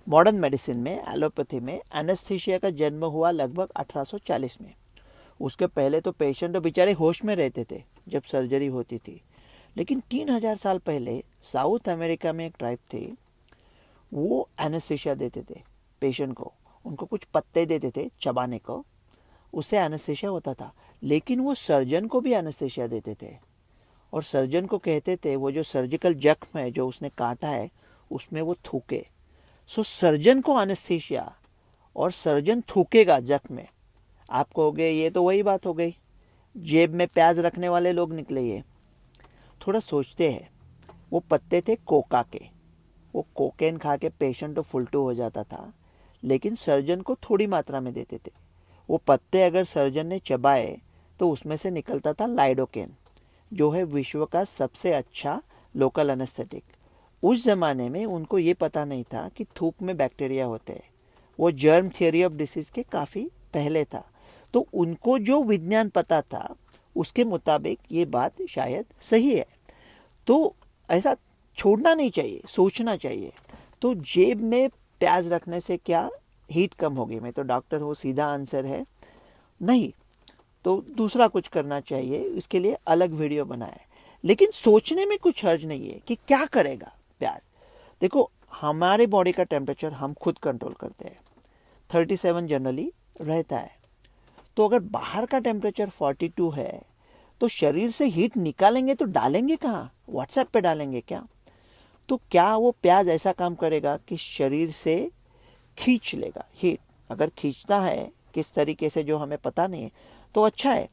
Modern medicine में, allopathy में anaesthesia का जन्म हुआ लगभग 1840 में। उसके पहले तो पेशेंट तो बेचारे होश में रहते थे जब सर्जरी होती थी। लेकिन 3000 साल पहले साउथ अमेरिका में एक ट्राइब थी, वो एनेस्थीसिया देते थे पेशेंट को। उनको कुछ पत्ते देते थे चबाने को, उससे एनेस्थीसिया होता था। लेकिन वो सर्जन को भी एनेस्थीसिया देते थे और सर्जन को कहते थे वो जो सर्जिकल जख्म है जो उसने काटा है उसमें वो थूके। सो सर्जन को एनेस्थीसिया और सर्जन थूकेगा जख्म में। आप कहोगे ये तो वही बात हो गई, जेब में प्याज रखने वाले लोग निकले ये। थोड़ा सोचते हैं, वो पत्ते थे कोका के, वो कोकेन खा के पेशेंट तो फुलटू हो जाता था, लेकिन सर्जन को थोड़ी मात्रा में देते थे। वो पत्ते अगर सर्जन ने चबाए तो उसमें से निकलता था लाइडोकेन, जो है विश्व का सबसे अच्छा लोकल एनेस्थेटिक। उस ज़माने में उनको ये पता नहीं था कि थूक में बैक्टीरिया होते हैं। वो जर्म थियरी ऑफ डिसीज़ के काफ़ी पहले था, तो उनको जो विज्ञान पता था उसके मुताबिक ये बात शायद सही है। तो ऐसा छोड़ना नहीं चाहिए, सोचना चाहिए। तो जेब में प्याज रखने से क्या हीट कम होगी? मैं तो डॉक्टर हूँ, सीधा आंसर है नहीं। तो दूसरा कुछ करना चाहिए, इसके लिए अलग वीडियो बनाए। लेकिन सोचने में कुछ हर्ज नहीं है कि क्या करेगा प्याज। देखो, हमारे बॉडी का टेम्परेचर हम खुद कंट्रोल करते हैं, 37 जनरली रहता है। तो अगर बाहर का टेम्परेचर 42 है तो शरीर से हीट निकालेंगे तो डालेंगे कहाँ? व्हाट्सएप पे डालेंगे क्या? तो क्या वो प्याज ऐसा काम करेगा कि शरीर से खींच लेगा हीट? अगर खींचता है किस तरीके से जो हमें पता नहीं है तो अच्छा है,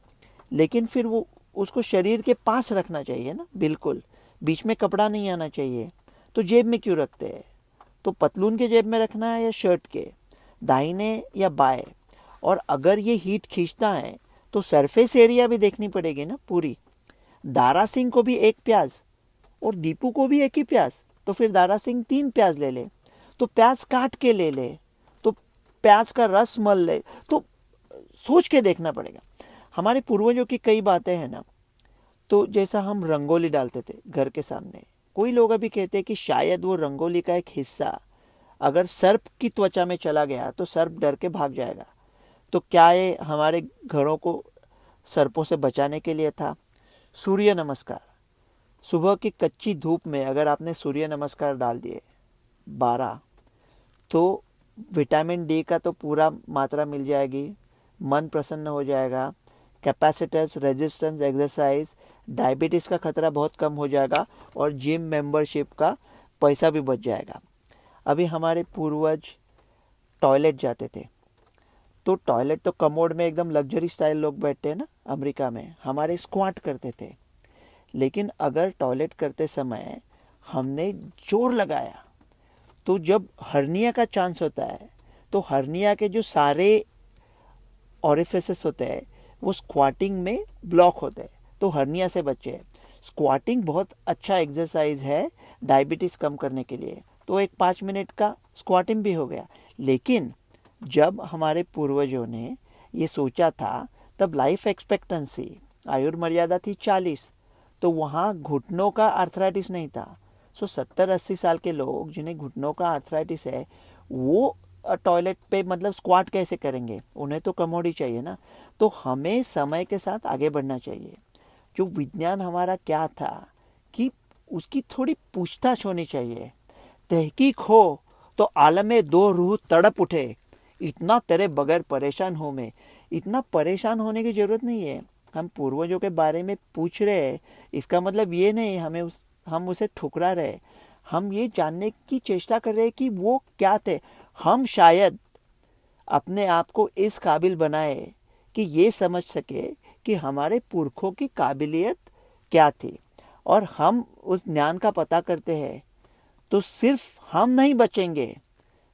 लेकिन फिर वो उसको शरीर के पास रखना चाहिए ना, बिल्कुल बीच में कपड़ा नहीं आना चाहिए। तो जेब में क्यों रखते हैं? तो पतलून के जेब में रखना है या शर्ट के, दाहिने या बाएं? और अगर ये हीट खींचता है तो सरफेस एरिया भी देखनी पड़ेगी ना पूरी। दारा सिंह को भी एक प्याज और दीपू को भी एक ही प्याज, तो फिर दारा सिंह 3 प्याज ले ले। तो प्याज काट के ले ले, तो प्याज का रस मल ले। तो सोच के देखना पड़ेगा। हमारे पूर्वजों की कई बातें हैं ना, तो जैसा हम रंगोली डालते थे घर के सामने, कोई लोग अभी कहते हैं कि शायद वो रंगोली का एक हिस्सा अगर सर्प की त्वचा में चला गया तो सर्प डर के भाग जाएगा। तो क्या ये हमारे घरों को सर्पों से बचाने के लिए था? सूर्य नमस्कार, सुबह की कच्ची धूप में अगर आपने सूर्य नमस्कार डाल दिए 12, तो विटामिन डी का तो पूरा मात्रा मिल जाएगी, मन प्रसन्न हो जाएगा, कैपेसिटेंस, रेजिस्टेंस, एक्सरसाइज, डायबिटीज़ का खतरा बहुत कम हो जाएगा और जिम मेंबरशिप का पैसा भी बच जाएगा। अभी हमारे पूर्वज टॉयलेट जाते थे, तो टॉयलेट तो कमोड में एकदम लग्जरी स्टाइल लोग बैठते हैं ना अमेरिका में, हमारे स्क्वाट करते थे। लेकिन अगर टॉयलेट करते समय हमने जोर लगाया तो जब हर्निया का चांस होता है, तो हर्निया के जो सारे ऑरिफिसेस होते हैं वो स्क्वाटिंग में ब्लॉक होते हैं, तो हर्निया से बचे। स्क्वाटिंग बहुत अच्छा एक्सरसाइज है डायबिटीज़ कम करने के लिए। तो एक 5 मिनट का स्क्वाटिंग भी हो गया। लेकिन जब हमारे पूर्वजों ने ये सोचा था तब लाइफ एक्सपेक्टेंसी, आयुर्मर्यादा थी 40, तो वहाँ घुटनों का आर्थराइटिस नहीं था। सो 70-80 साल के लोग जिन्हें घुटनों का आर्थराइटिस है वो टॉयलेट पे मतलब स्क्वाट कैसे करेंगे? उन्हें तो कमोड ही चाहिए ना। तो हमें समय के साथ आगे बढ़ना चाहिए। जो विज्ञान हमारा क्या था कि उसकी थोड़ी पूछताछ होनी चाहिए, तहकीक हो तो आलमे दो रूह तड़प उठे, इतना तेरे बगैर परेशान हूँ मैं। इतना परेशान होने की ज़रूरत नहीं है। हम पूर्वजों के बारे में पूछ रहे हैं, इसका मतलब ये नहीं हम उसे ठुकरा रहे। हम ये जानने की चेष्टा कर रहे हैं कि वो क्या थे। हम शायद अपने आप को इस काबिल बनाए कि ये समझ सके कि हमारे पुरखों की काबिलियत क्या थी, और हम उस ज्ञान का पता करते हैं तो सिर्फ हम नहीं बचेंगे,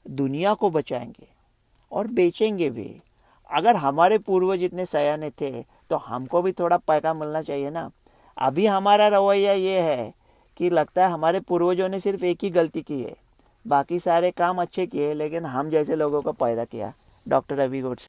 दुनिया को बचाएंगे और बेचेंगे भी। अगर हमारे पूर्वज इतने सयाने थे तो हमको भी थोड़ा पैसा मिलना चाहिए ना। अभी हमारा रवैया ये है कि लगता है हमारे पूर्वजों ने सिर्फ एक ही गलती की है, बाकी सारे काम अच्छे किए लेकिन हम जैसे लोगों को पैदा किया। डॉक्टर रवि गोड।